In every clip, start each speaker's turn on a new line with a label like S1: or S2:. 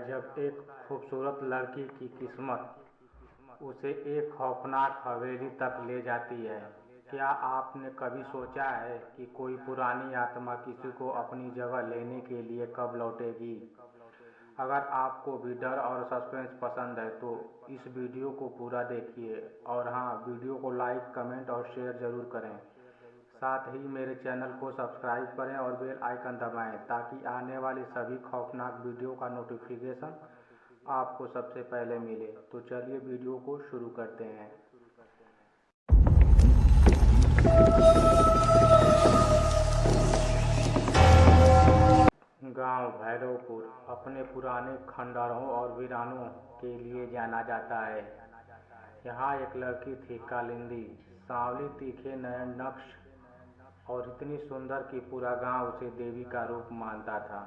S1: जब एक खूबसूरत लड़की की किस्मत उसे एक खौफनाक हवेली तक ले जाती है। क्या आपने कभी सोचा है कि कोई पुरानी आत्मा किसी को अपनी जगह लेने के लिए कब लौटेगी? अगर आपको भी डर और सस्पेंस पसंद है तो इस वीडियो को पूरा देखिए और हाँ, वीडियो को लाइक, कमेंट और शेयर ज़रूर करें। साथ ही मेरे चैनल को सब्सक्राइब करें और बेल आइकन दबाएं ताकि आने वाली सभी खौफनाक वीडियो का नोटिफिकेशन आपको सबसे पहले मिले। तो चलिए वीडियो को शुरू करते हैं। गांव भैरवपुर अपने पुराने खंडरों और वीरानों के लिए जाना जाता है। यहाँ एक लड़की थी, कालिंदी। सांवली, तीखे नयन, नक्श और इतनी सुंदर कि पूरा गांव उसे देवी का रूप मानता था।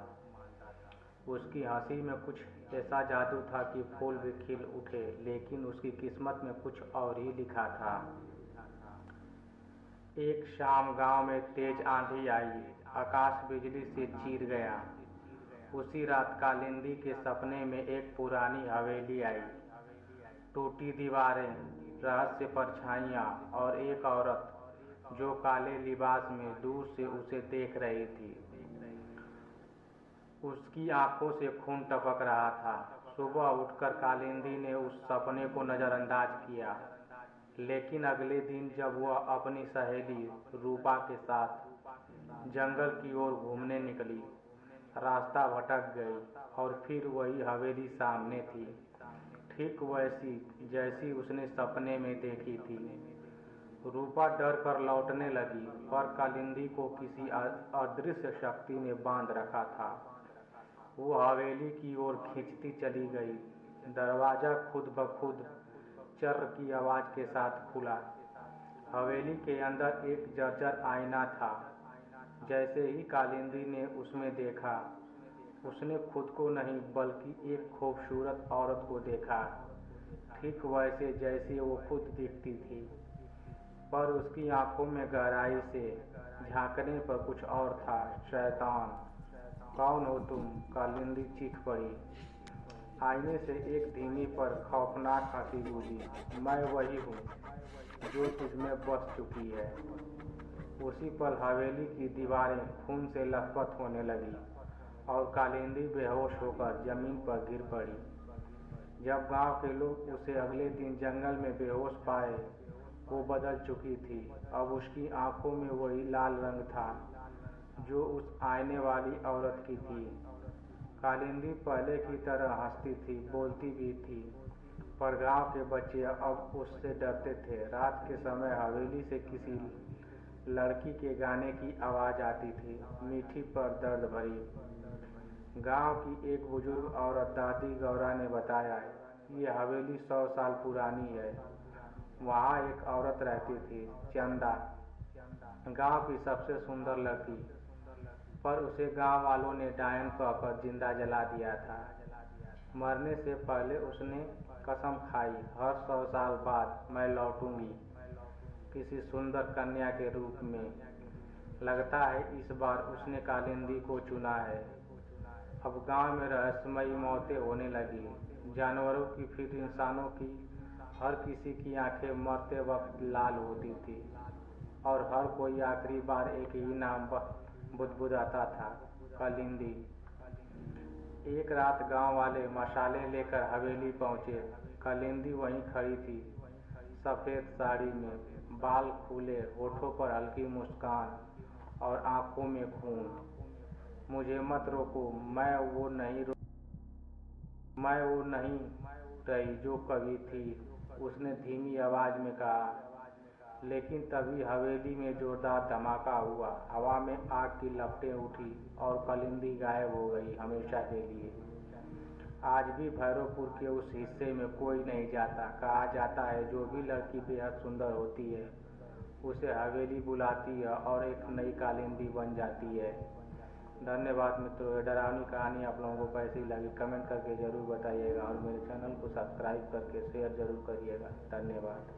S1: उसकी हंसी में कुछ ऐसा जादू था कि फूल भी खिल उठे, लेकिन उसकी किस्मत में कुछ और ही लिखा था। एक शाम गांव में तेज आंधी आई, आकाश बिजली से चीर गया। उसी रात कालिंदी के सपने में एक पुरानी हवेली आई। टूटी दीवारें, रहस्य परछाइयाँ और एक औरत जो काले लिबास में दूर से उसे देख रही थी। उसकी आंखों से खून टपक रहा था। सुबह उठकर कालिंदी ने उस सपने को नज़रअंदाज किया, लेकिन अगले दिन जब वह अपनी सहेली रूपा के साथ जंगल की ओर घूमने निकली, रास्ता भटक गई और फिर वही हवेली सामने थी, ठीक वैसी जैसी उसने सपने में देखी थी। रूपा डर कर लौटने लगी, पर कालिंदी को किसी अदृश्य शक्ति ने बांध रखा था। वो हवेली की ओर खींचती चली गई। दरवाजा खुद ब खुद चर्र की आवाज़ के साथ खुला। हवेली के अंदर एक जर्जर आईना था। जैसे ही कालिंदी ने उसमें देखा, उसने खुद को नहीं बल्कि एक खूबसूरत औरत को देखा, ठीक वैसे जैसे वो खुद दिखती थी। पर उसकी आंखों में गहराई से झांकने पर कुछ और था। शैतान, कौन हो तुम? कालिंदी चीख पड़ी। आईने से एक धीमी पर खौफनाक हंसी गूंजी। मैं वही हूँ जो तुझमें बस चुकी है। उसी पल हवेली की दीवारें खून से लथपथ होने लगी और कालिंदी बेहोश होकर जमीन पर गिर पड़ी। जब गांव के लोग उसे अगले दिन जंगल में बेहोश पाए, वो बदल चुकी थी। अब उसकी आंखों में वही लाल रंग था जो उस आईने वाली औरत की थी। कालिंदी पहले की तरह हंसती थी, बोलती भी थी, पर गांव के बच्चे अब उससे डरते थे। रात के समय हवेली से किसी लड़की के गाने की आवाज़ आती थी, मीठी पर दर्द भरी। गांव की एक बुजुर्ग औरत दादी गौरा ने बताया, ये हवेली 100 साल पुरानी है। वहाँ एक औरत रहती थी, चंदा, गांव की सबसे सुंदर लड़की, पर उसे गांव वालों ने डायन कहकर जिंदा जला दिया था। मरने से पहले उसने कसम खाई, हर 100 साल बाद मैं लौटूंगी किसी सुंदर कन्या के रूप में। लगता है इस बार उसने कालिंदी को चुना है। अब गांव में रहस्यमयी मौतें होने लगी, जानवरों की, फिर इंसानों की। हर किसी की आंखें मरते वक्त लाल होती थी और हर कोई आखिरी बार एक ही नाम बुदबुदाता था, कालिंदी। एक रात गांव वाले मशाले लेकर हवेली पहुंचे। कालिंदी वहीं खड़ी थी, सफ़ेद साड़ी में, बाल खुले, होठों पर हल्की मुस्कान और आंखों में खून। मुझे मत रोको, मैं वो नहीं रही जो कभी थी, उसने धीमी आवाज़ में कहा। लेकिन तभी हवेली में जोरदार धमाका हुआ। हवा में आग की लपटें उठी और कालिंदी गायब हो गई हमेशा के लिए। आज भी भैरवपुर के उस हिस्से में कोई नहीं जाता। कहा जाता है जो भी लड़की बेहद सुंदर होती है, उसे हवेली बुलाती है और एक नई कालिंदी बन जाती है। धन्यवाद मित्रों। ये डरावनी कहानी आप लोगों को कैसी लगी कमेंट करके ज़रूर बताइएगा और मेरे चैनल को सब्सक्राइब करके शेयर ज़रूर करिएगा। धन्यवाद।